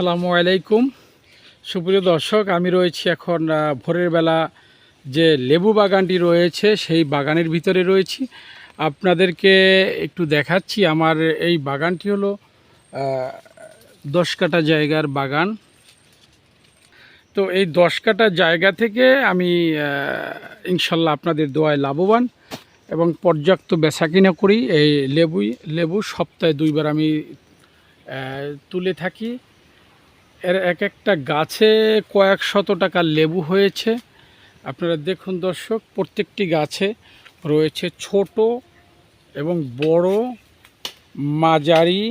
আসসালামু আলাইকুম সুপ্রিয় দর্শক, আমি রয়েছি এখন ভোরের বেলা যে লেবু বাগানটি রয়েছে সেই বাগানের ভিতরে রয়েছি। আপনাদেরকে একটু দেখাচ্ছি। আমার এই বাগানটি হলো 10 কাঠা জায়গার বাগান। তো এই 10 কাঠা জায়গা থেকে আমি ইনশাল্লাহ আপনাদের দোয়ায় লাভবান এবং পর্যাপ্ত বেচাকিনা করি। এই লেবু সপ্তাহে 2 বার আমি তুলে থাকি। এর এক একটা গাছে কয়েক শত টাকার লেবু হয়েছে। আপনারা দেখুন দর্শক, প্রত্যেকটি গাছে রয়েছে ছোট এবং বড়, মাঝারি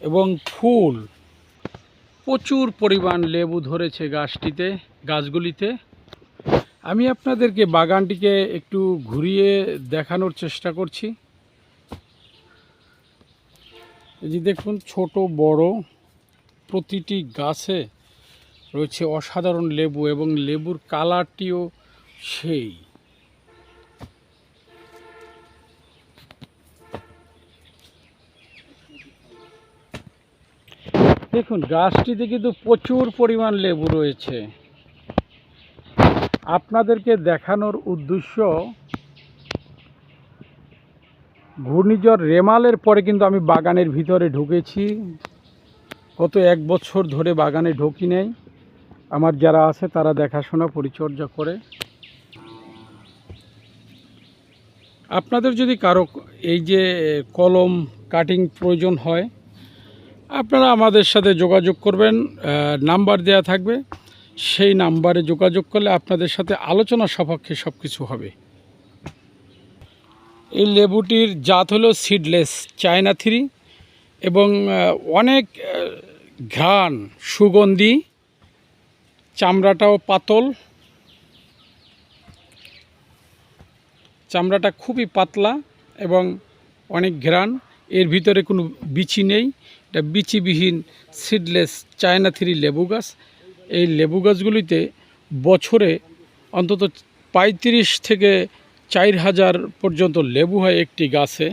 এবং ফুল। প্রচুর পরিমাণ লেবু ধরেছে গাছগুলিতে। আমি আপনাদেরকে বাগানটিকে একটু ঘুরিয়ে দেখানোর চেষ্টা করছি। এই যে দেখুন, ছোট বড় প্রতিটি গাছে রয়েছে অসাধারণ লেবু এবং লেবুর কালারটিও সেই। দেখুন, গাছটিতে কিন্তু প্রচুর পরিমাণ লেবু রয়েছে। আপনাদেরকে দেখানোর উদ্দেশ্য, ঘূর্ণিঝড় রেমালের পরে কিন্তু আমি বাগানের ভিতরে ঢুকেছি। গত 1 বছর ধরে বাগানে ঢুকি নেই। আমার যারা আছে তারা দেখাশোনা পরিচর্যা করে। আপনাদের যদি কারো এই যে কলম কাটিং প্রয়োজন হয়, আপনারা আমাদের সাথে যোগাযোগ করবেন। নাম্বার দেয়া থাকবে, সেই নাম্বারে যোগাযোগ করলে আপনাদের সাথে আলোচনা সাপেক্ষে সব কিছু হবে। এই লেবুটির জাত হলো সিডলেস চায়না 3 এবং অনেক ঘ্রাণ, সুগন্ধি, চামড়াটাও পাতল, চামড়াটা খুবই পাতলা এবং অনেক ঘ্রাণ। এর ভিতরে কোনো বিচি নেই। এটা বিচিবিহীন সিডলেস চায়না 3 লেবু গাছ। এই লেবু গাছগুলিতে বছরে অন্তত 35 থেকে 4000 পর্যন্ত লেবু হয় একটি গাছে।